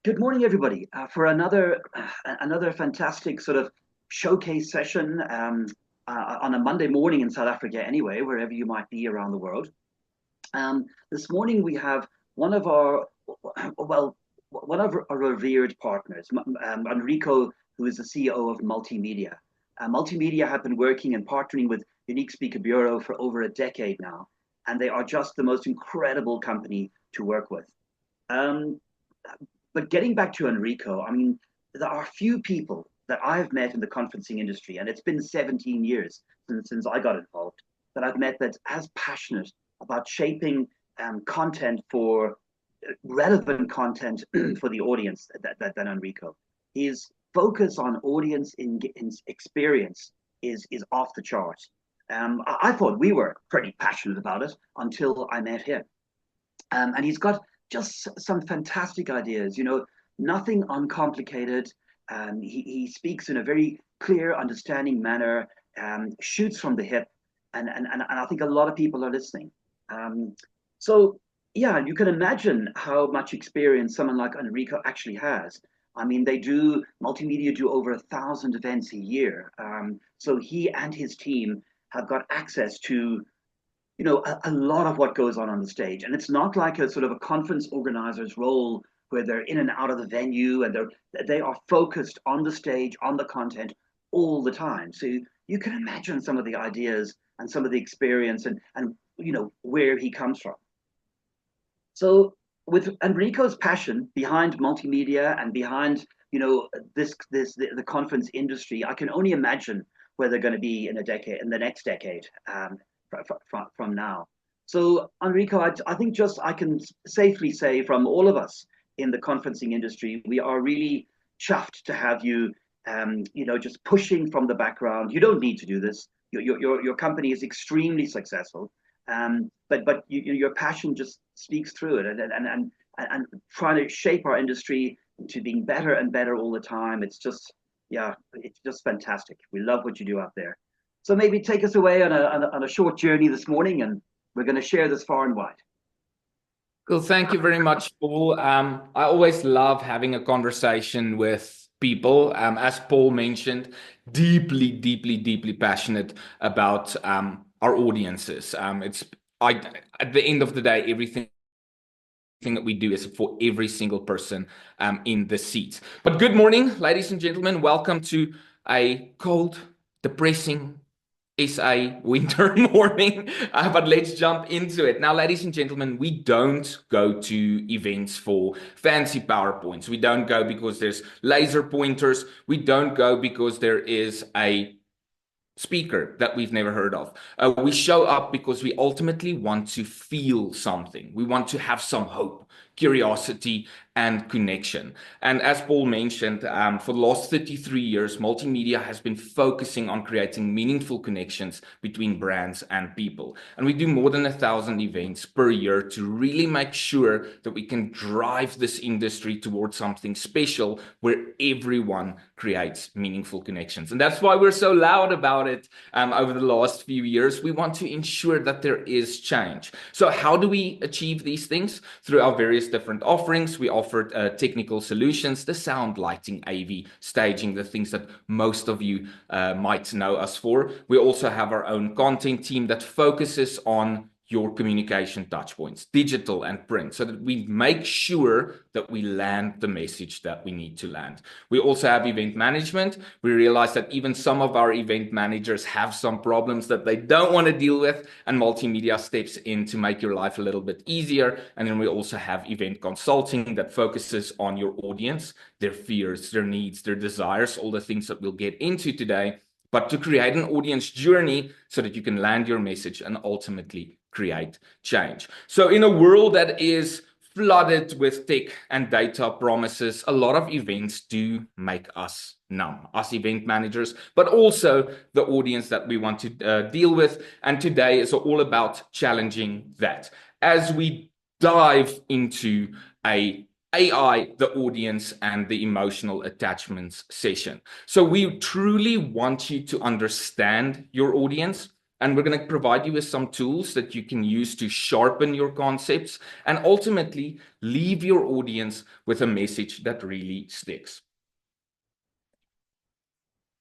Good morning, everybody, for another fantastic sort of showcase session on a Monday morning in South Africa, anyway, wherever you might be around the world. This morning we have one of our well, one of our revered partners, Anrico, who is the CEO of Multimedia. Multimedia have been working and partnering with Unique Speaker Bureau for over a decade now, and they are just the most incredible company to work with. Um, but getting back to Enrico, I mean, there are few people that I've met in the conferencing industry, and it's been 17 years since I got involved, that I've met that's as passionate about shaping content for relevant content for the audience than Enrico. His focus on audience in experience is off the charts. I thought we were pretty passionate about it until I met him. And he's got just some fantastic ideas, nothing uncomplicated. He speaks in a very clear, understanding manner, shoots from the hip, and I think a lot of people are listening. So, yeah, you can imagine how much experience someone like Enrico actually has. I mean, Multimedia do over 1,000 events a year. So he and his team have got access to a lot of what goes on the stage. And it's not like a sort of a conference organizer's role where they're in and out of the venue and they are focused on the stage, on the content all the time. So you can imagine some of the ideas and some of the experience and where he comes from. So with Enrico's passion behind multimedia and behind the conference industry, I can only imagine where they're going to be in the next decade. From now. So, Enrico, I think just I can safely say from all of us in the conferencing industry, we are really chuffed to have you, just pushing from the background. You don't need to do this. Your company is extremely successful, but your passion just speaks through it, and trying to shape our industry into being better and better all the time. It's just fantastic. We love what you do out there. So maybe take us away on a short journey this morning, and we're going to share this far and wide. Cool. Thank you very much, Paul. I always love having a conversation with people. As Paul mentioned, deeply, deeply, deeply passionate about our audiences. At the end of the day, everything that we do is for every single person in the seat. But good morning, ladies and gentlemen. Welcome to a cold, depressing SA winter morning, but let's jump into it. Now, ladies and gentlemen, we don't go to events for fancy PowerPoints. We don't go because there's laser pointers. We don't go because there is a speaker that we've never heard of. We show up because we ultimately want to feel something. We want to have some hope, curiosity, and connection. And as Paul mentioned, for the last 33 years, Multimedia has been focusing on creating meaningful connections between brands and people. And we do more than 1,000 events per year to really make sure that we can drive this industry towards something special where everyone creates meaningful connections. And that's why we're so loud about it over the last few years. We want to ensure that there is change. So how do we achieve these things? Through our various different offerings. We offer technical solutions, the sound, lighting, AV, staging, the things that most of you might know us for. We also have our own content team that focuses on your communication touchpoints, digital and print, so that we make sure that we land the message that we need to land. We also have event management. We realize that even some of our event managers have some problems that they don't want to deal with, and Multimedia steps in to make your life a little bit easier. And then we also have event consulting that focuses on your audience, their fears, their needs, their desires, all the things that we'll get into today, but to create an audience journey so that you can land your message and ultimately create change. So in a world that is flooded with tech and data promises, a lot of events do make us numb, us event managers, but also the audience that we want to deal with. And today is all about challenging that. As we dive into AI, the audience, and the emotional attachments session. So we truly want you to understand your audience. And we're going to provide you with some tools that you can use to sharpen your concepts and ultimately leave your audience with a message that really sticks.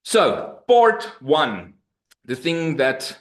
So, part one, the thing that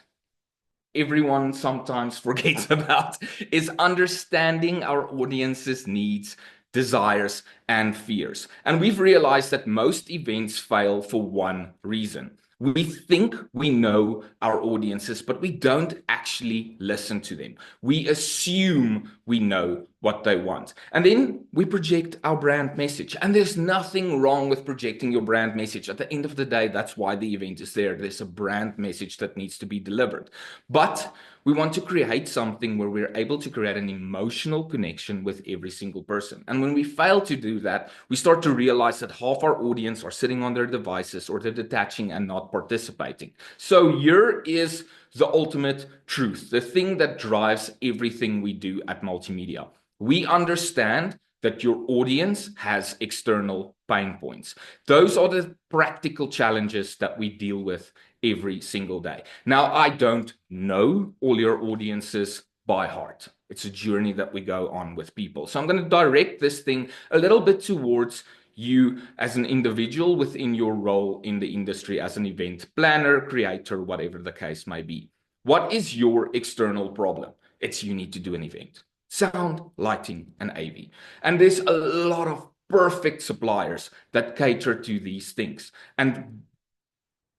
everyone sometimes forgets about is understanding our audience's needs, desires, and fears. And we've realized that most events fail for one reason. We think we know our audiences, but we don't actually listen to them. We assume we know what they want. And then we project our brand message. And there's nothing wrong with projecting your brand message. At the end of the day, that's why the event is there. There's a brand message that needs to be delivered. But we want to create something where we're able to create an emotional connection with every single person. And when we fail to do that, we start to realize that half our audience are sitting on their devices or they're detaching and not participating. So here is the ultimate truth, the thing that drives everything we do at Multimedia. We understand that your audience has external pain points. Those are the practical challenges that we deal with every single day. Now, I don't know all your audiences by heart. It's a journey that we go on with people. So I'm going to direct this thing a little bit towards you as an individual within your role in the industry as an event planner, creator, whatever the case may be. What is your external problem? It's you need to do an event. Sound, lighting, and AV. And there's a lot of perfect suppliers that cater to these things. And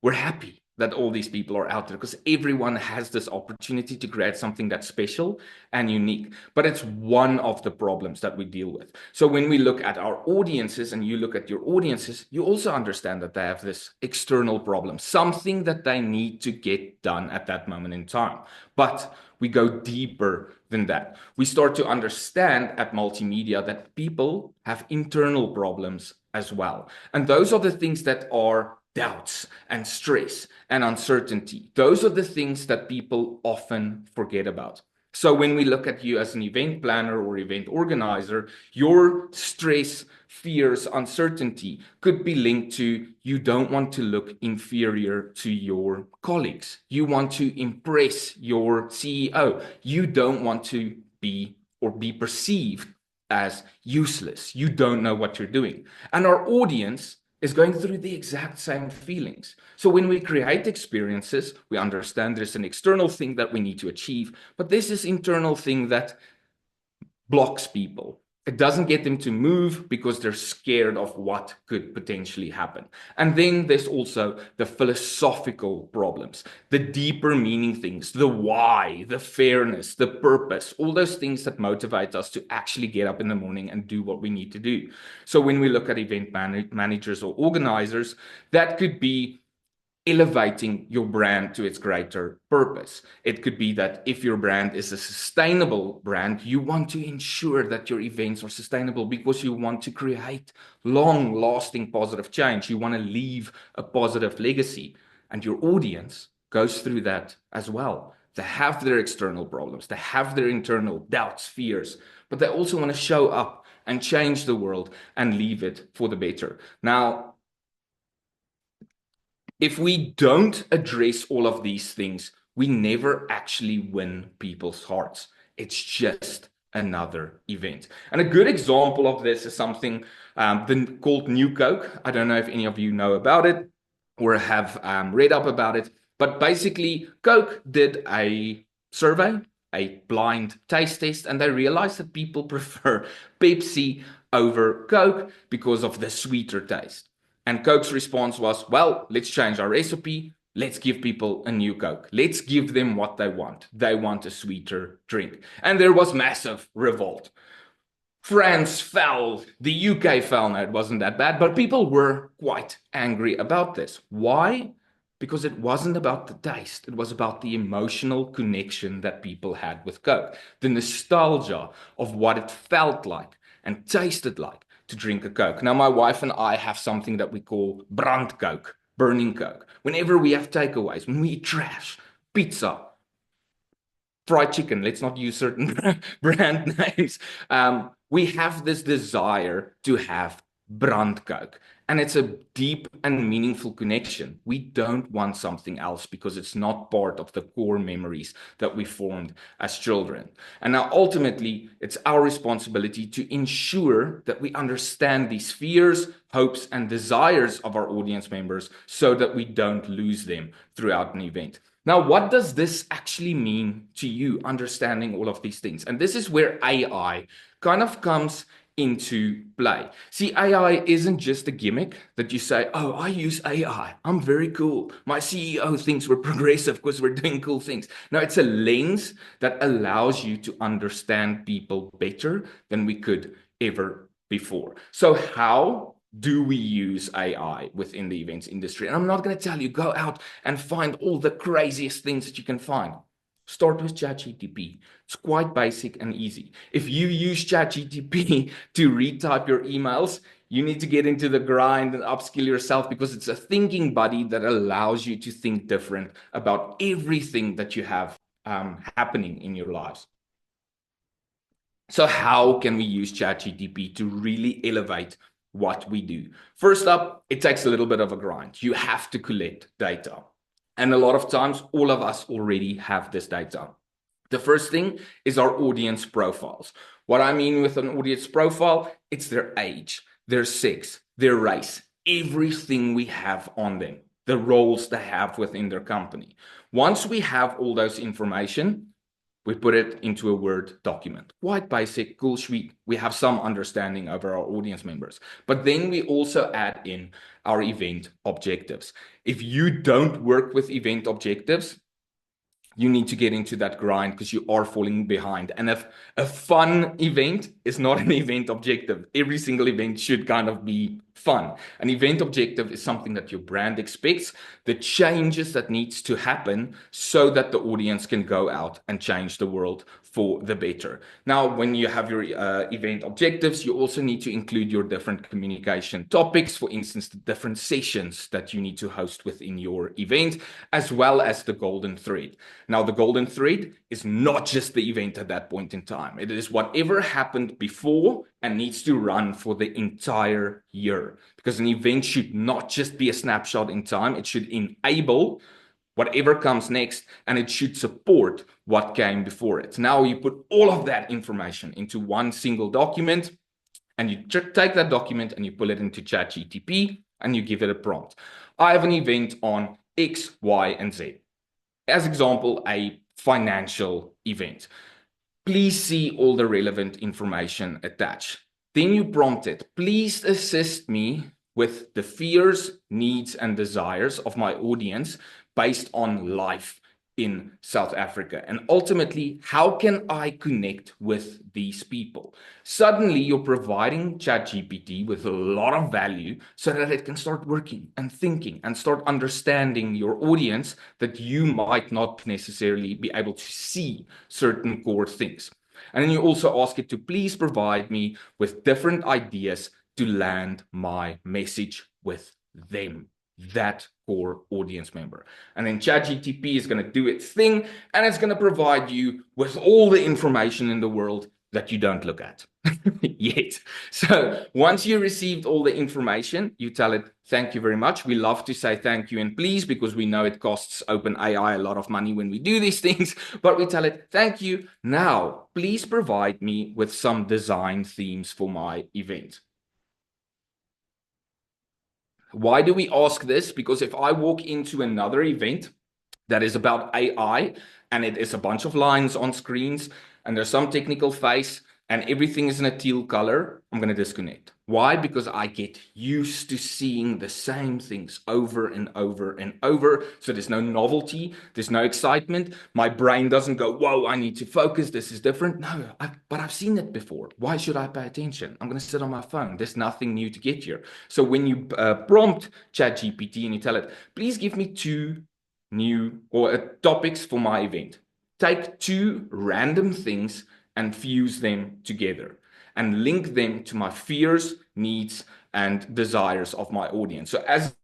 we're happy that all these people are out there because everyone has this opportunity to create something that's special and unique. But it's one of the problems that we deal with. So when we look at our audiences and you look at your audiences, you also understand that they have this external problem, something that they need to get done at that moment in time. But we go deeper than that. We start to understand at Multimedia that people have internal problems as well. And those are the things that are doubts and stress and uncertainty. Those are the things that people often forget about. So when we look at you as an event planner or event organizer, your stress, fears, uncertainty could be linked to you don't want to look inferior to your colleagues. You want to impress your CEO. You don't want to be or be perceived as useless. You don't know what you're doing. And our audience is going through the exact same feelings. So when we create experiences, we understand there's an external thing that we need to achieve, but there's this internal thing that blocks people. It doesn't get them to move because they're scared of what could potentially happen. And then there's also the philosophical problems, the deeper meaning things, the why, the fairness, the purpose, all those things that motivate us to actually get up in the morning and do what we need to do. So when we look at event managers or organizers, that could be elevating your brand to its greater purpose. It could be that if your brand is a sustainable brand, you want to ensure that your events are sustainable because you want to create long-lasting positive change. You want to leave a positive legacy. And your audience goes through that as well. They have their external problems, they have their internal doubts, fears, but they also want to show up and change the world and leave it for the better. Now, if we don't address all of these things, we never actually win people's hearts. It's just another event. And a good example of this is something called New Coke. I don't know if any of you know about it or have read up about it, but basically Coke did a survey, a blind taste test, and they realized that people prefer Pepsi over Coke because of the sweeter taste. And Coke's response was, well, let's change our recipe. Let's give people a new Coke. Let's give them what they want. They want a sweeter drink. And there was massive revolt. France fell, the UK fell. No, it wasn't that bad, but people were quite angry about this. Why? Because it wasn't about the taste. It was about the emotional connection that people had with Coke, the nostalgia of what it felt like and tasted like to drink a Coke. Now, my wife and I have something that we call brand Coke, burning Coke. Whenever we have takeaways, when we eat trash, pizza, fried chicken, let's not use certain brand names, we have this desire to have brandcoke. And it's a deep and meaningful connection. We don't want something else because it's not part of the core memories that we formed as children. And now ultimately, it's our responsibility to ensure that we understand these fears, hopes, and desires of our audience members so that we don't lose them throughout an event. Now, what does this actually mean to you, understanding all of these things? And this is where AI kind of comes into play. See, AI isn't just a gimmick that you say, oh, I use AI. I'm very cool. My CEO thinks we're progressive because we're doing cool things. No, it's a lens that allows you to understand people better than we could ever before. So how do we use AI within the events industry? And I'm not going to tell you, go out and find all the craziest things that you can find. Start with ChatGPT. It's quite basic and easy. If you use ChatGPT to retype your emails, you need to get into the grind and upskill yourself because it's a thinking buddy that allows you to think different about everything that you have happening in your lives. So how can we use ChatGPT to really elevate what we do? First up, it takes a little bit of a grind. You have to collect data. And a lot of times, all of us already have this data. The first thing is our audience profiles. What I mean with an audience profile, it's their age, their sex, their race, everything we have on them, the roles they have within their company. Once we have all those information, we put it into a Word document. Quite basic, cool, sweet. We have some understanding over our audience members. But then we also add in our event objectives. If you don't work with event objectives, you need to get into that grind because you are falling behind. And if a fun event is not an event objective, every single event should kind of be fun. An event objective is something that your brand expects, the changes that needs to happen so that the audience can go out and change the world for the better. Now, when you have your event objectives, you also need to include your different communication topics, for instance, the different sessions that you need to host within your event, as well as the golden thread. Now, the golden thread is not just the event at that point in time. It is whatever happened before and needs to run for the entire year. Because an event should not just be a snapshot in time. It should enable whatever comes next, and it should support what came before it. Now you put all of that information into one single document, and you take that document and you pull it into ChatGPT and you give it a prompt. I have an event on X, Y, and Z. As example, a financial event. Please see all the relevant information attached. Then you prompt it, please assist me with the fears, needs, and desires of my audience based on life in South Africa. And ultimately, how can I connect with these people? Suddenly, you're providing ChatGPT with a lot of value so that it can start working and thinking and start understanding your audience that you might not necessarily be able to see certain core things. And then you also ask it to please provide me with different ideas to land my message with them, that core audience member. And then ChatGPT is going to do its thing, and it's going to provide you with all the information in the world that you don't look at yet. So once you received all the information, you tell it, thank you very much. We love to say thank you and please because we know it costs OpenAI a lot of money when we do these things, but we tell it, thank you. Now, please provide me with some design themes for my event. Why do we ask this? Because if I walk into another event that is about AI and it is a bunch of lines on screens and there's some technical face and everything is in a teal color, I'm going to disconnect. Why? Because I get used to seeing the same things over and over and over. So there's no novelty, there's no excitement. My brain doesn't go, whoa, I need to focus. This is different. No, but I've seen it before. Why should I pay attention? I'm going to sit on my phone. There's nothing new to get here. So when you prompt ChatGPT and you tell it, please give me two new or topics for my event. Take two random things and fuse them together and link them to my fears, needs, and desires of my audience. So as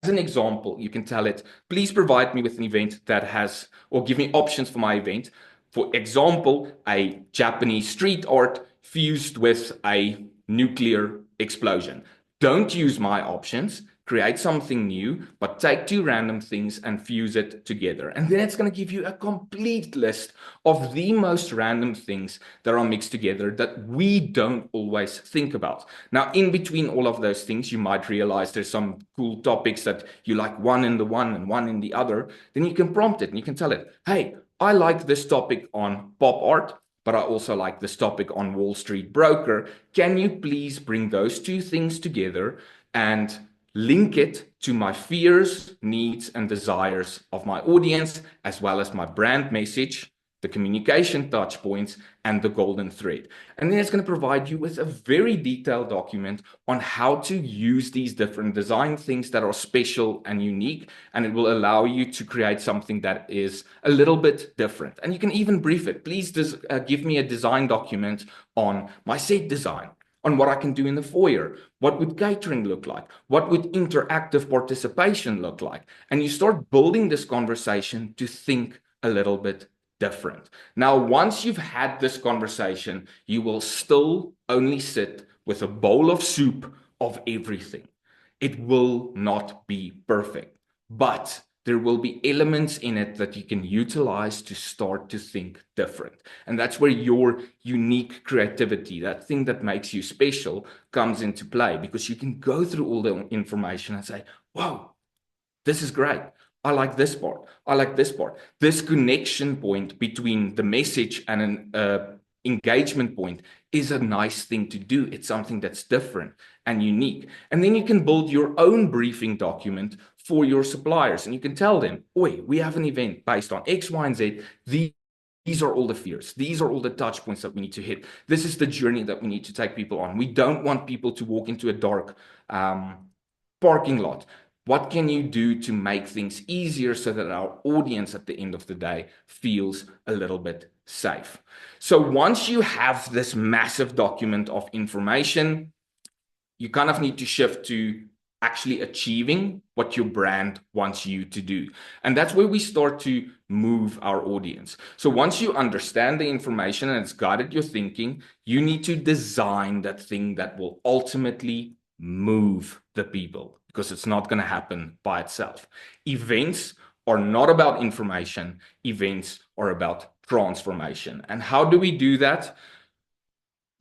an example, you can tell it, please provide me with an event that has, or give me options for my event. For example, a Japanese street art fused with a nuclear explosion. Don't use my options. Create something new, but take two random things and fuse it together. And then it's going to give you a complete list of the most random things that are mixed together that we don't always think about. Now, in between all of those things, you might realize there's some cool topics that you like, one in the one and one in the other. Then you can prompt it and you can tell it, hey, I like this topic on pop art, but I also like this topic on Wall Street Broker. Can you please bring those two things together and link it to my fears, needs, and desires of my audience, as well as my brand message, the communication touch points, and the golden thread. And then it's going to provide you with a very detailed document on how to use these different design things that are special and unique, and it will allow you to create something that is a little bit different. And you can even brief it. Please give me a design document on my set design, on what I can do in the foyer. What would catering look like? What would interactive participation look like? And you start building this conversation to think a little bit different. Now, once you've had this conversation, you will still only sit with a bowl of soup of everything. It will not be perfect, but there will be elements in it that you can utilize to start to think different. And that's where your unique creativity, that thing that makes you special, comes into play, because you can go through all the information and say, whoa, this is great. I like this part. I like this part. This connection point between the message and an engagement point is a nice thing to do. It's something that's different and unique. And then you can build your own briefing document for your suppliers, and you can tell them, oi, we have an event based on X, Y, and Z. These are all the fears. These are all the touch points that we need to hit. This is the journey that we need to take people on. We don't want people to walk into a dark parking lot. What can you do to make things easier so that our audience at the end of the day feels a little bit safe? So once you have this massive document of information, you kind of need to shift to actually achieving what your brand wants you to do. And that's where we start to move our audience. So once you understand the information and it's guided your thinking, you need to design that thing that will ultimately move the people, because it's not going to happen by itself. Events are not about information. Events are about transformation. And how do we do that?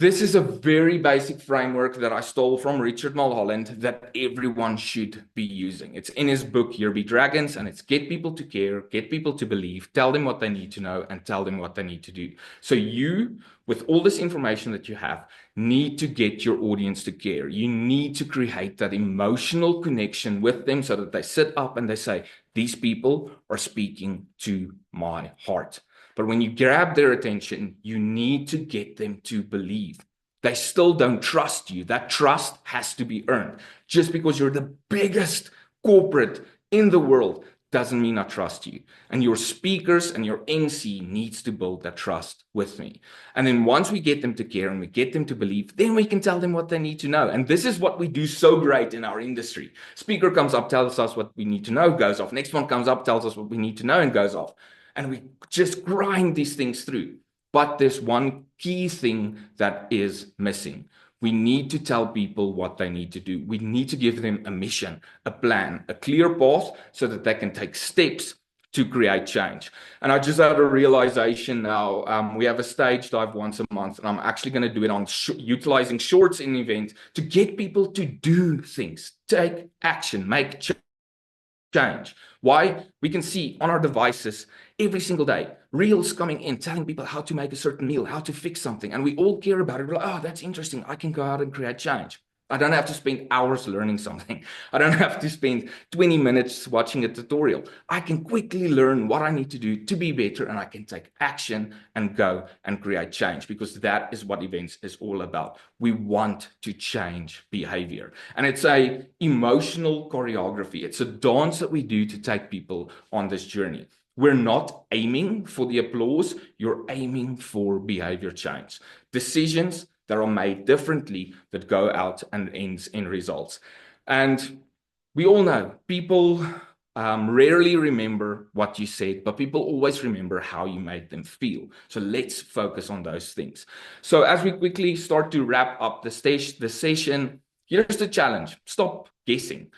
This is a very basic framework that I stole from Richard Mulholland that everyone should be using. It's in his book, Here Be Dragons, and it's get people to care, get people to believe, tell them what they need to know, and tell them what they need to do. So you, with all this information that you have, need to get your audience to care. You need to create that emotional connection with them so that they sit up and they say, these people are speaking to my heart. But when you grab their attention, you need to get them to believe. They still don't trust you. That trust has to be earned. Just because you're the biggest corporate in the world doesn't mean I trust you. And your speakers and your MC needs to build that trust with me. And then once we get them to care and we get them to believe, then we can tell them what they need to know. And this is what we do so great in our industry. Speaker comes up, tells us what we need to know, goes off. Next one comes up, tells us what we need to know, and goes off. And we just grind these things through. But there's one key thing that is missing. We need to tell people what they need to do. We need to give them a mission, a plan, a clear path so that they can take steps to create change. And I just had a realization now. We have a stage dive once a month, and I'm actually going to do it on utilizing shorts in the event to get people to do things, take action, make change. Why? We can see on our devices every single day reels coming in telling people how to make a certain meal, how to fix something, and we all care about it. We're like, oh, that's interesting. I can go out and create change. I don't have to spend hours learning something. I don't have to spend 20 minutes watching a tutorial. I can quickly learn what I need to do to be better, and I can take action and go and create change, because that is what events is all about. We want to change behavior. And it's a emotional choreography. It's a dance that we do to take people on this journey. We're not aiming for the applause. You're aiming for behavior change. Decisions that are made differently that go out and ends in results. And we all know people rarely remember what you said, but people always remember how you made them feel. So let's focus on those things. So as we quickly start to wrap up the session, Here's the challenge. Stop guessing.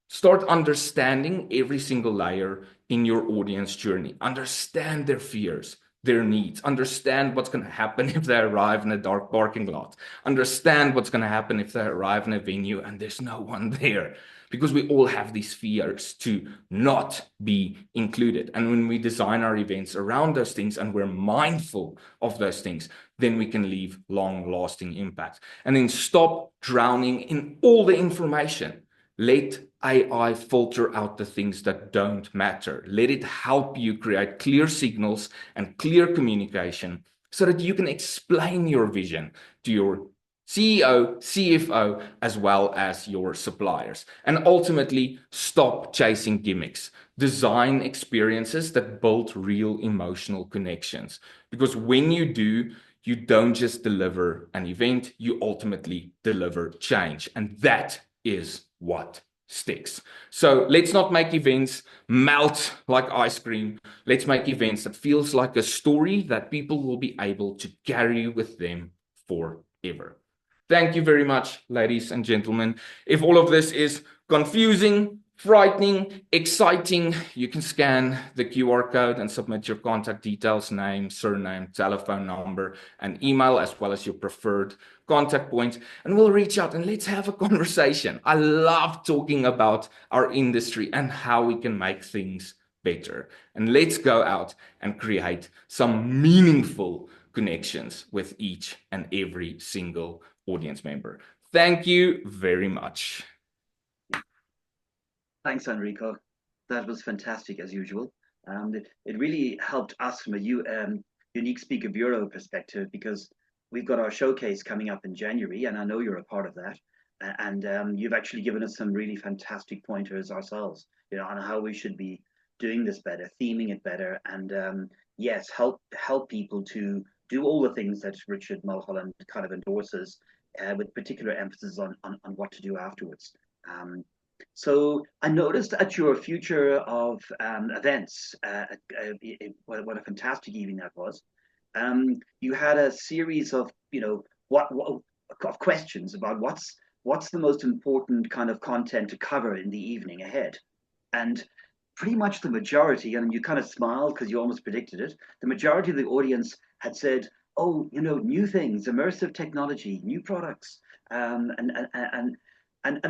Start understanding every single layer in your audience journey. Understand their fears, their needs. Understand what's going to happen if they arrive in a dark parking lot. Understand what's going to happen if they arrive in a venue and there's no one there. Because we all have these fears to not be included. And when we design our events around those things and we're mindful of those things, then we can leave long-lasting impact. And then stop drowning in all the information. Let AI filter out the things that don't matter. Let it help you create clear signals and clear communication so that you can explain your vision to your CEO, CFO, as well as your suppliers. And ultimately, stop chasing gimmicks. Design experiences that build real emotional connections. Because when you do, you don't just deliver an event, you ultimately deliver change. And that is what sticks. So let's not make events melt like ice cream. Let's make events that feels like a story that people will be able to carry with them forever. Thank you very much, ladies and gentlemen. If all of this is confusing, frightening, exciting, you can scan the QR code and submit your contact details, name, surname, telephone number, and email, as well as your preferred contact point, and we'll reach out and let's have a conversation. I love talking about our industry and how we can make things better. And let's go out and create some meaningful connections with each and every single audience member. Thank you very much. Thanks, Enrico. That was fantastic as usual. It really helped us from a unique speaker bureau perspective because we've got our showcase coming up in January, and I know you're a part of that. And you've actually given us some really fantastic pointers ourselves, on how we should be doing this better, theming it better, and yes, help people to do all the things that Richard Mulholland kind of endorses, with particular emphasis on what to do afterwards. So I noticed at your future of events, what a fantastic evening that was. You had a series of, what of questions about what's the most important kind of content to cover in the evening ahead, and pretty much the majority, and you kind of smiled because you almost predicted it. The majority of the audience had said, "Oh, new things, immersive technology, new products," and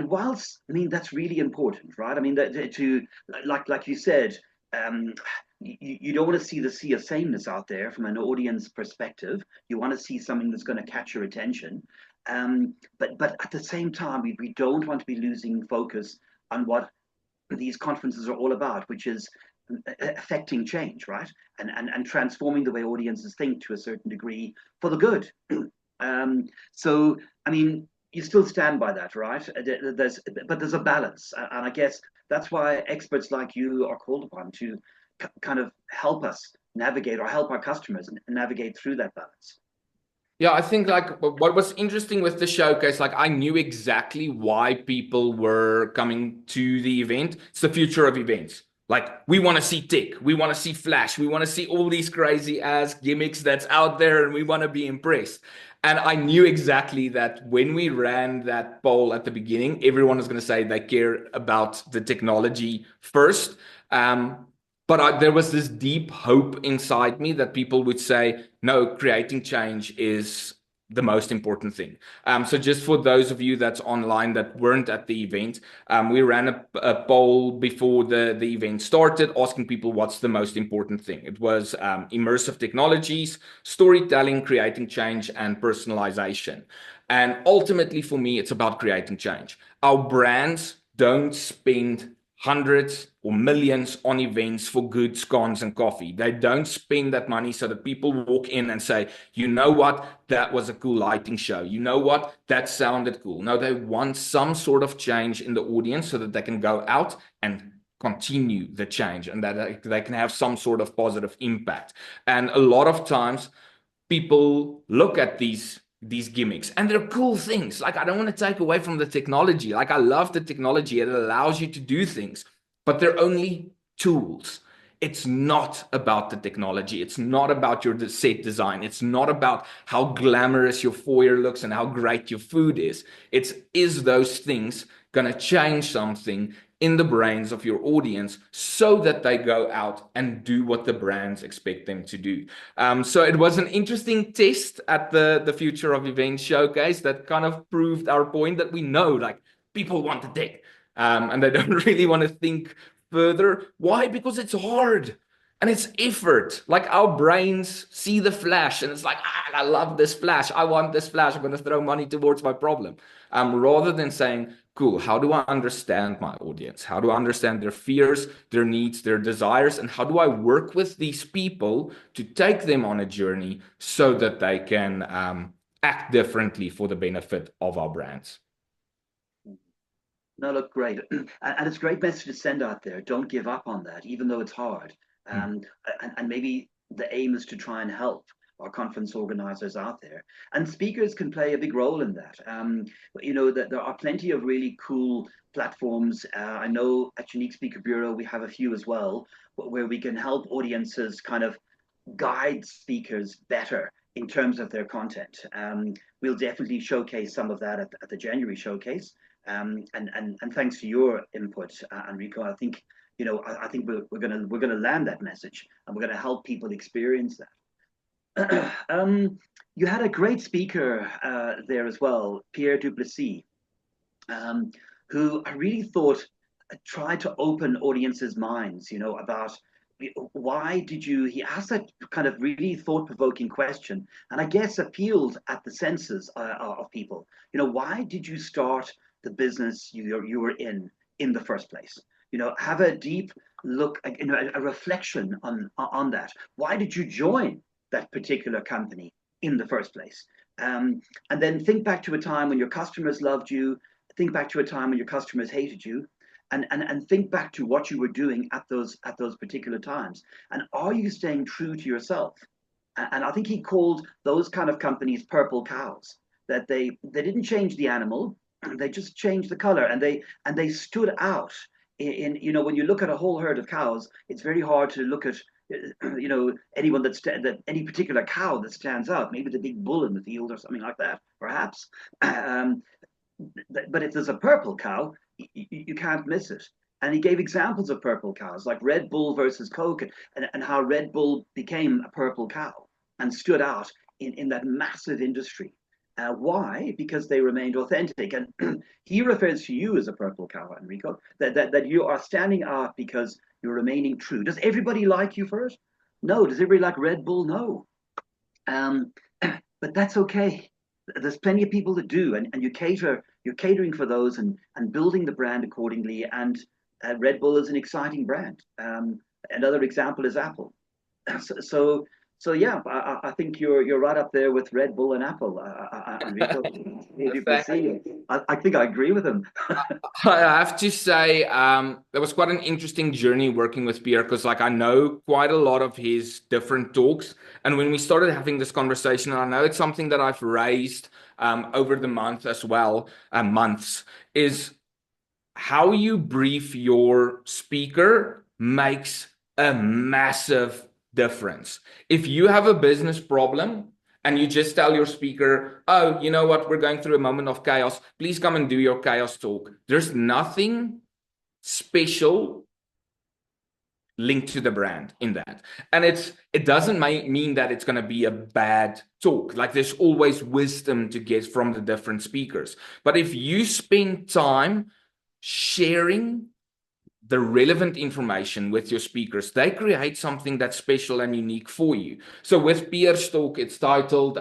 whilst I mean that's really important, right? I mean that to like you said, you don't want to see the sea of sameness out there from an audience perspective. You want to see something that's going to catch your attention, but at the same time, we don't want to be losing focus on what these conferences are all about, which is affecting change, right? And transforming the way audiences think to a certain degree for the good. So, I mean, you still stand by that, right? There's a balance, and I guess that's why experts like you are called upon to kind of help us navigate, or help our customers navigate through that balance. Yeah, I think like what was interesting with the showcase, like I knew exactly why people were coming to the event. It's the future of events. Like we want to see tech, we want to see flash, we want to see all these crazy ass gimmicks that's out there, and we want to be impressed. And I knew exactly that when we ran that poll at the beginning, everyone was going to say they care about the technology first. But there was this deep hope inside me that people would say, no, creating change is the most important thing. So just for those of you that's online that weren't at the event, we ran a poll before the event started asking people what's the most important thing. It was immersive technologies, storytelling, creating change, and personalization. And ultimately for me, it's about creating change. Our brands don't spend hundreds or millions on events for good scones and coffee. They don't spend that money so that people walk in and say, you know what, that was a cool lighting show. You know what, that sounded cool. No, they want some sort of change in the audience so that they can go out and continue the change and that they can have some sort of positive impact. And a lot of times people look at these gimmicks and they're cool things. Like I don't want to take away from the technology. Like I love the technology. It allows you to do things, but they're only tools. It's not about the technology. It's not about your set design. It's not about how glamorous your foyer looks and how great your food is. Is those things going to change something in the brains of your audience so that they go out and do what the brands expect them to do. So it was an interesting test at the Future of Events showcase that kind of proved our point that we know, like, people want the tech, and they don't really want to think further. Why? Because it's hard and it's effort. Like, our brains see the flash and it's like, I love this flash. I want this flash. I'm going to throw money towards my problem. Rather than saying, cool, how do I understand my audience? How do I understand their fears, their needs, their desires? And how do I work with these people to take them on a journey so that they can act differently for the benefit of our brands? No, look, great. And it's a great message to send out there. Don't give up on that, even though it's hard. Mm. And maybe the aim is to try and help our conference organizers out there. And speakers can play a big role in that. That there are plenty of really cool platforms. I know at Unique Speaker Bureau, we have a few as well, where we can help audiences kind of guide speakers better in terms of their content. We'll definitely showcase some of that at the January showcase. And thanks to your input, Enrico, I think I think we're gonna land that message, and we're gonna help people experience that. You had a great speaker there as well, Pierre Du Plessis, who I really thought tried to open audiences' minds, about why did you. He asked that kind of really thought-provoking question, and I guess appealed at the senses of people. Why did you start the business you were in the first place? Have a deep look, a reflection on that. Why did you join that particular company in the first place? And then think back to a time when your customers loved you. Think back to a time when your customers hated you, and think back to what you were doing at those particular times. And are you staying true to yourself? And I think he called those kind of companies purple cows. That they didn't change the animal, they just changed the color, and they stood out. When you look at a whole herd of cows, it's very hard to look at anyone that any particular cow that stands out. Maybe the big bull in the field or something like that, perhaps. But if there's a purple cow, you can't miss it. And he gave examples of purple cows, like Red Bull versus Coke, and how Red Bull became a purple cow and stood out in that massive industry. Why? Because they remained authentic. And he refers to you as a purple cow, Enrico, that you are standing out because you're remaining true. Does everybody like you for it? No. Does everybody like Red Bull? No. But that's okay. There's plenty of people that do, and you're catering for those, and building the brand accordingly. And Red Bull is an exciting brand. Another example is Apple. So yeah, I think you're right up there with Red Bull and Apple, Enrico. I think I agree with him. I have to say, that was quite an interesting journey working with Pierre, because I know quite a lot of his different talks. And when we started having this conversation, and I know it's something that I've raised over the month as well, months, is how you brief your speaker makes a massive difference. If you have a business problem and you just tell your speaker, oh, you know what, we're going through a moment of chaos, please come and do your chaos talk. There's nothing special linked to the brand in that. And it doesn't mean that it's going to be a bad talk. Like, there's always wisdom to get from the different speakers. But if you spend time sharing the relevant information with your speakers, they create something that's special and unique for you. So with Pierre's talk, it's titled,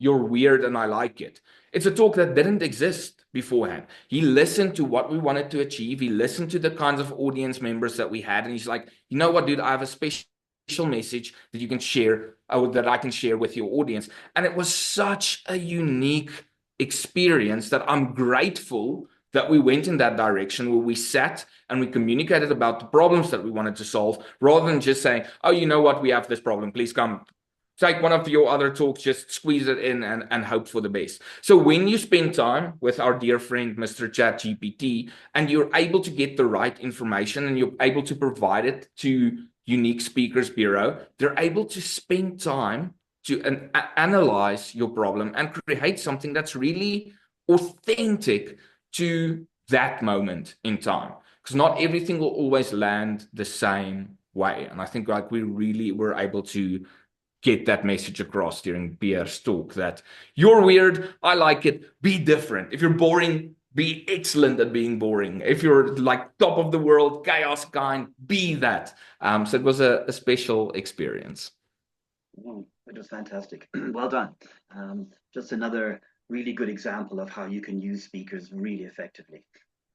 You're Weird and I Like It. It's a talk that didn't exist beforehand. He listened to what we wanted to achieve. He listened to the kinds of audience members that we had. And he's like, you know what, dude, I have a special message that you can share, that I can share with your audience. And it was such a unique experience that I'm grateful that we went in that direction, where we sat and we communicated about the problems that we wanted to solve, rather than just saying, oh, you know what, we have this problem, please come take one of your other talks, just squeeze it in and hope for the best. So when you spend time with our dear friend, Mr. ChatGPT, and you're able to get the right information and you're able to provide it to unique speakers bureau, they're able to spend time to analyze your problem and create something that's really authentic to that moment in time. Because not everything will always land the same way. And I think like we really were able to get that message across during Pierre's talk that you're weird, I like it, be different. If you're boring, be excellent at being boring. If you're like top of the world, chaos kind, be that. So it was a special experience. It was fantastic. Well done. Just another really good example of how you can use speakers really effectively.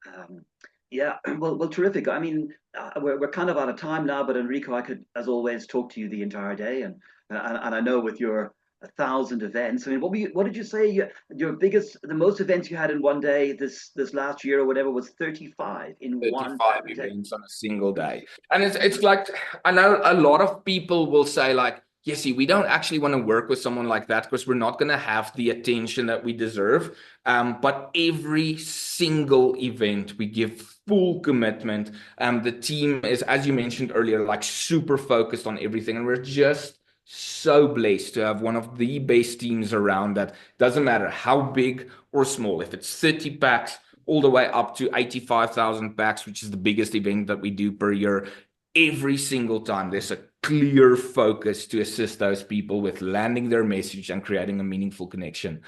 Um, yeah, well, terrific. I mean, we're kind of out of time now, but Enrico, I could, as always, talk to you the entire day, and I know with your 1,000 events. I mean, what did you say? Your biggest, the most events you had in one day this last year or whatever was 35 in one 35 day. events on a single day. And it's like, I know a lot of people will say like, Jesse, we don't actually want to work with someone like that because we're not going to have the attention that we deserve. But every single event, we give full commitment. The team is, as you mentioned earlier, like super focused on everything. And we're just so blessed to have one of the best teams around that doesn't matter how big or small, if it's 30 packs, all the way up to 85,000 packs, which is the biggest event that we do per year. Every single time, there's a clear focus to assist those people with landing their message and creating a meaningful connection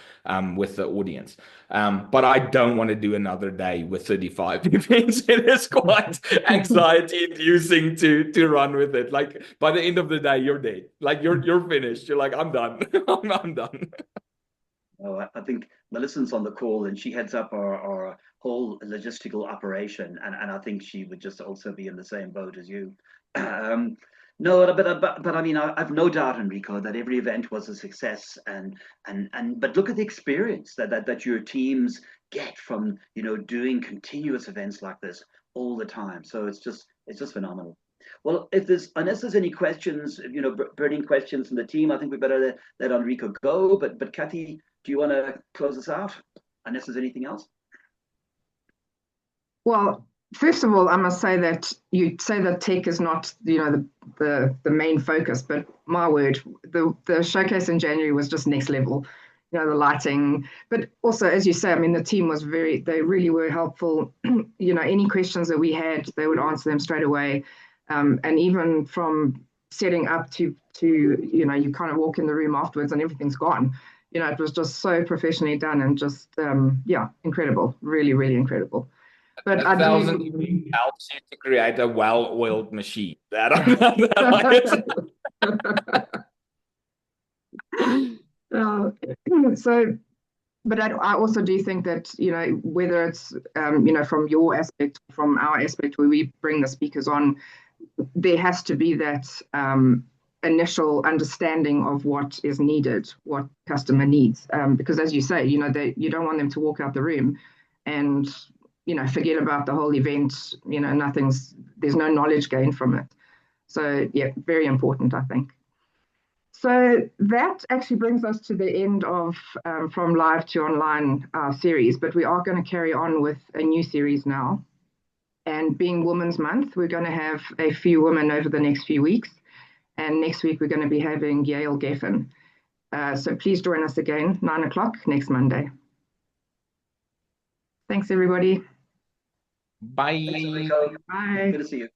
with the audience. But I don't want to do another day with 35 events. It is quite anxiety inducing to run with it. Like by the end of the day, you're dead. Like you're finished. You're like, I'm done. I'm done. Oh, I think Melissa's on the call and she heads up our whole logistical operation. And I think she would just also be in the same boat as you. Um, no, but I mean, I've no doubt, Enrico, that every event was a success. But look at the experience that your teams get from, doing continuous events like this all the time. So it's just phenomenal. Well, unless there's any questions, burning questions from the team, I think we better let Enrico go. But Kathy, do you want to close us out? Unless there's anything else. Well, first of all, I must say that you say that tech is not, the main focus, but my word, the showcase in January was just next level. The lighting, but also, as you say, I mean, the team was they really were helpful. Any questions that we had, they would answer them straight away. And even from setting up to you kind of walk in the room afterwards and everything's gone. It was just so professionally done and just, incredible, really, really incredible. But 1,000 helps you to create a well-oiled machine. That but I also do think that, whether it's, from your aspect, from our aspect, where we bring the speakers on, there has to be that initial understanding of what is needed, what customer needs. Because as you say, you don't want them to walk out the room and, forget about the whole event, there's no knowledge gained from it. So yeah, very important, I think. So that actually brings us to the end of From Live to Online series, but we are going to carry on with a new series now. And being Women's Month, we're going to have a few women over the next few weeks. And next week, we're going to be having Yael Geffen. So please join us again, 9 o'clock next Monday. Thanks, everybody. Bye. Thanks, Enrico. Bye. Good to see you.